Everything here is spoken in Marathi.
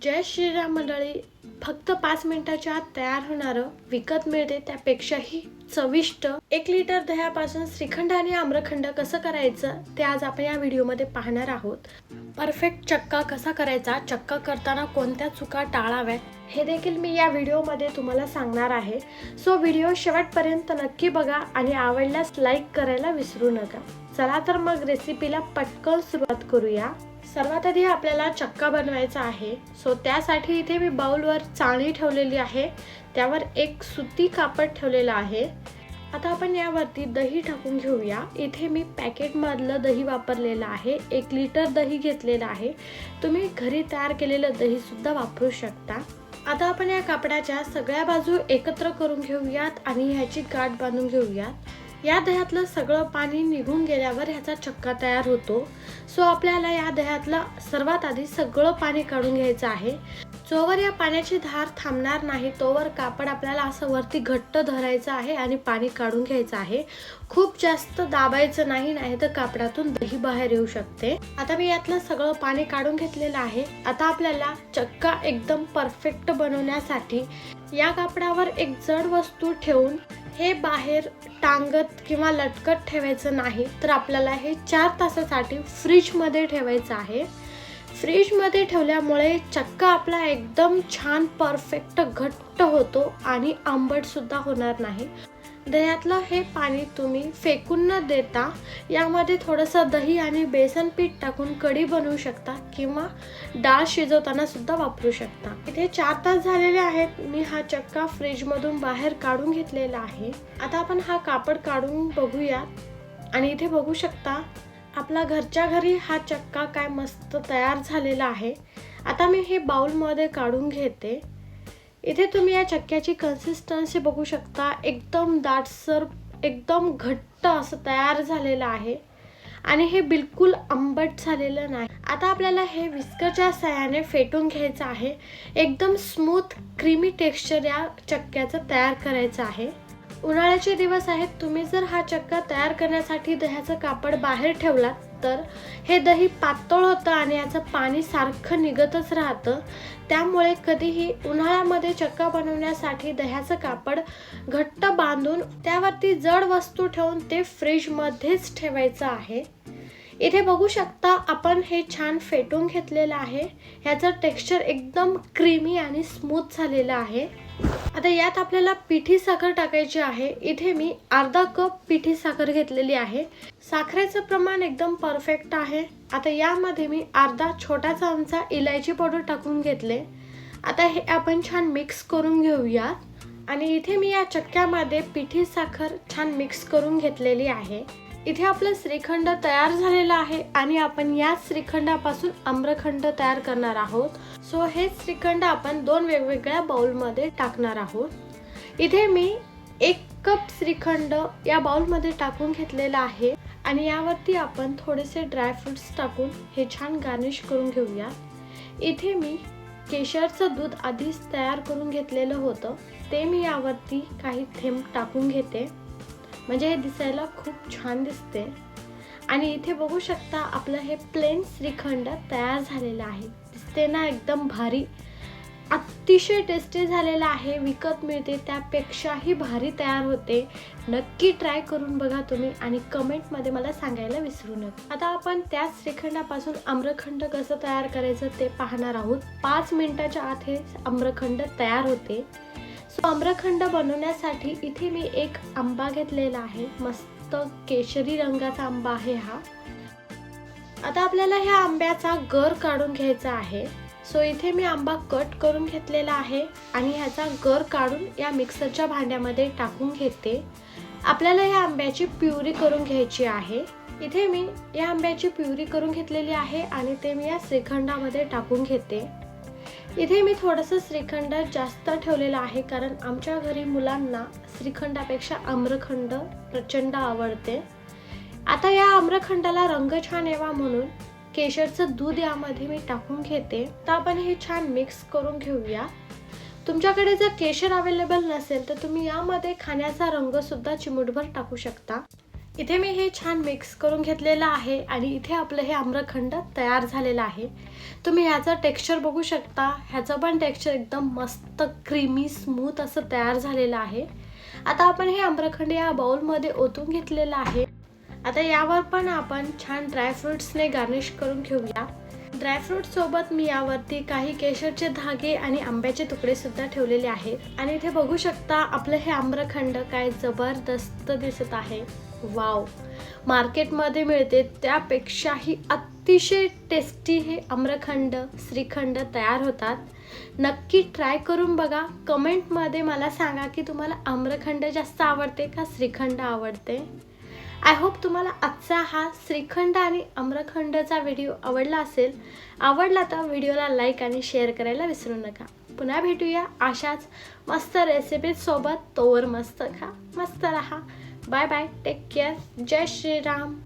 जय श्रीराम मंडळी. फक्त 5 मिनिटाच्या आत तयार होणारं विकत मिळते त्यापेक्षाही चविष्ट 1 लिटर दह्यापासून श्रीखंड आणि आम्रखंड कसं करायचं ते आज आपण या व्हिडिओमध्ये पाहणार आहोत. परफेक्ट चक्का कसा करायचा, चक्का करताना कोणत्या चुका टाळाव्या हे देखील मी या व्हिडिओमध्ये तुम्हाला सांगणार आहे. सो व्हिडिओ शेवटपर्यंत नक्की बघा आणि आवडल्यास लाईक करायला विसरू नका. चला तर मग रेसिपीला पटकन सुरुवात करूया. सर्वात आधी आपल्याला चक्का बनवायचा आहे. सो त्यासाठी इथे मी बाउलवर चाळणी ठेवलेली आहे, त्यावर एक सुती कापड ठेवलेला आहे. आता आपण यावरती दही टाकून घेऊया. इथे मी पॅकेटमधलं दही वापरलेलं आहे. 1 लिटर दही घेतलेलं आहे. तुम्ही घरी तयार केलेलं दही सुद्धा वापरू शकता. आता आपण या कापडाच्या सगळ्या बाजू एकत्र करून घेऊयात आणि ह्याची गाठ बांधून घेऊयात. या दह्यातलं सगळं पाणी निघून गेल्यावर ह्याचा चक्का तयार होतो. सो आपल्याला या दह्यातलं सर्वात आधी सगळं पाणी काढून घ्यायचं आहे. जोवर या पाण्याची धार थांबणार नाही तोवर कापड आपल्याला असं वरती घट्ट धरायचं आहे आणि पाणी काढून घ्यायचं आहे. खूप जास्त दाबायचं नाही, नाही तर कापडातून दही बाहेर येऊ शकते. आता मी यातलं सगळं पाणी काढून घेतलेलं आहे. आता आपल्याला चक्का एकदम परफेक्ट बनवण्यासाठी या कापडावर एक जड वस्तू ठेवून हे बाहेर टांगत किंवा लटकत ठेवायचं नाही, तर आपल्याला हे 4 तासासाठी फ्रीजमध्ये ठेवायचं आहे. फ्रीजमध्ये ठेवल्यामुळे चक्का आपला एकदम छान परफेक्ट घट्ट होतो आणि आंबट सुद्धा होणार नाही. दह्यातलं हे पाणी तुम्ही फेकून न देता यामध्ये थोडंसं दही आणि बेसन पीठ टाकून कढी बनवू शकता किंवा डाळ शिजवताना सुद्धा वापरू शकता. इथे 4 तास झालेले आहेत. मी हा चक्का फ्रीजमधून बाहेर काढून घेतलेला आहे. आता आपण हा कापड काढून बघूया आणि इथे बघू शकता आपला घरच्या घरी हा चक्का काय मस्त तयार झालेला आहे. आता मी हे बाउलमध्ये काढून घेते. इथे तुम्ही या चक्क्याची कन्सिस्टन्सी बघू शकता. एकदम दाटसर, एकदम घट्ट असं तयार झालेलं आहे आणि हे बिलकुल आंबट झालेलं नाही. आता आपल्याला हे विस्करच्या साहाय्याने फेटून घ्यायचं आहे. एकदम स्मूथ क्रीमी टेक्स्चर या चक्क्याचं तयार करायचं आहे. उन्हाळ्याचे दिवस आहेत. तुम्ही जर हा चक्का तयार करण्यासाठी दह्याचं कापड बाहेर ठेवलात तर हे दही पातळ होतं आणि याचं पाणी सारखं निघतच राहतं. त्यामुळे कधीही उन्हाळ्यामध्ये चक्का बनवण्यासाठी दह्याचं कापड घट्ट बांधून त्यावरती जड वस्तू ठेवून ते फ्रीजमध्येच ठेवायचं आहे. इथे बघू शकता आपण हे छान फेटून घेतलेलं आहे. ह्याचं टेक्स्चर एकदम क्रीमी आणि स्मूथ झालेलं आहे. आता यात आपल्याला पिठी साखर टाकायची आहे. इथे मी अर्धा कप पिठी साखर घेतलेली आहे. साखरेचं प्रमाण एकदम परफेक्ट आहे. आता यामध्ये मी अर्धा छोटा चमचा इलायची पावडर टाकून घेतले. आता हे आपण छान मिक्स करून घेऊया आणि इथे मी या चक्क्यामध्ये पिठी साखर छान मिक्स करून घेतलेली आहे. इथे आपलं श्रीखंड तयार झालेलं आहे आणि आपण या श्रीखंडापासून आम्रखंड तयार करणार आहोत. सो हे श्रीखंड आपण 2 वेगवेगळ्या बाउलमध्ये टाकणार आहोत. इथे मी 1 कप श्रीखंड या बाउलमध्ये टाकून घेतलेला आहे आणि यावरती आपण थोडेसे ड्रायफ्रुट्स टाकून हे छान गार्निश करून घेऊया. इथे मी केशरचं दूध आधीच तयार करून घेतलेलं होतं, ते मी यावरती काही थेंब टाकून घेते म्हणजे हे दिसायला खूप छान दिसते. आणि इथे बघू शकता आपलं हे प्लेन श्रीखंड तयार झालेलं आहे. दिसते ना एकदम भारी, अतिशय टेस्टी झालेलं आहे. विकत मिळते त्यापेक्षाही भारी तयार होते. नक्की ट्राय करून बघा तुम्ही आणि कमेंटमध्ये मला सांगायला विसरू नका. आता आपण त्याच श्रीखंडापासून आम्रखंड कसं तयार करायचं ते पाहणार आहोत. 5 मिनिटाच्या आत हे आम्रखंड तयार होते. सो आम्रखंड बनवण्यासाठी इथे मी 1 आंबा घेतलेला आहे. मस्त केशरी रंगाचा आंबा आहे हा. आता आपल्याला ह्या आंब्याचा गर काढून घ्यायचा आहे. सो इथे मी आंबा कट करून घेतलेला आहे आणि ह्याचा गर काढून या मिक्सरच्या भांड्यामध्ये टाकून घेते. आपल्याला या आंब्याची प्युरी करून घ्यायची आहे. इथे मी या आंब्याची प्युरी करून घेतलेली आहे आणि ते मी या श्रीखंडामध्ये टाकून घेते. इथे मी थोडंसं श्रीखंड जास्त ठेवलेलं आहे कारण आमच्या घरी मुलांना श्रीखंडापेक्षा आम्रखंड प्रचंड आवडते. आता या आम्रखंडाला रंग छान यावा म्हणून केशरचं दूध यामध्ये मी टाकून घेते. तर आपण हे छान मिक्स करून घेऊया. तुमच्याकडे जर केशर अवेलेबल नसेल तर तुम्ही यामध्ये खाण्याचा रंग सुद्धा चिमूटभर टाकू शकता. इथे मी हे छान मिक्स करून घेतलेलं आहे आणि इथे आपलं हे आम्रखंड तयार झालेलं आहे. तुम्ही ह्याचं टेक्स्चर बघू शकता. ह्याचं पण टेक्स्चर एकदम मस्त क्रीमी स्मूथ असं तयार झालेलं आहे. आता आपण हे आम्रखंड या बाउलमध्ये ओतून घेतलेलं आहे. आता यावर पण आपण छान ड्रायफ्रुट्सने गार्निश करून घेऊया. ड्रायफ्रूट सोबत मी यावरती काही केशरचे धागे आणि आंब्याचे तुकडे सुद्धा ठेवलेले आहेत आणि इथे बघू शकता आपलं हे आम्रखंड काय जबरदस्त दिसत आहे. वाव, मार्केटमध्ये मिळते त्यापेक्षाही अतिशय टेस्टी हे आम्रखंड श्रीखंड तयार होतात. नक्की ट्राय करून बघा. कमेंटमध्ये मला सांगा की तुम्हाला आम्रखंड जास्त आवडते का श्रीखंड आवडते. आय होप तुम्हाला आजचा हा श्रीखंड आणि आम्रखंडचा व्हिडिओ आवडला असेल. आवडला तर व्हिडिओला लाईक आणि शेअर करायला विसरू नका. पुन्हा भेटूया अशाच मस्त रेसिपीजसोबत. तोवर मस्त खा, मस्त रहा. Bye bye, take care. जय श्रीराम.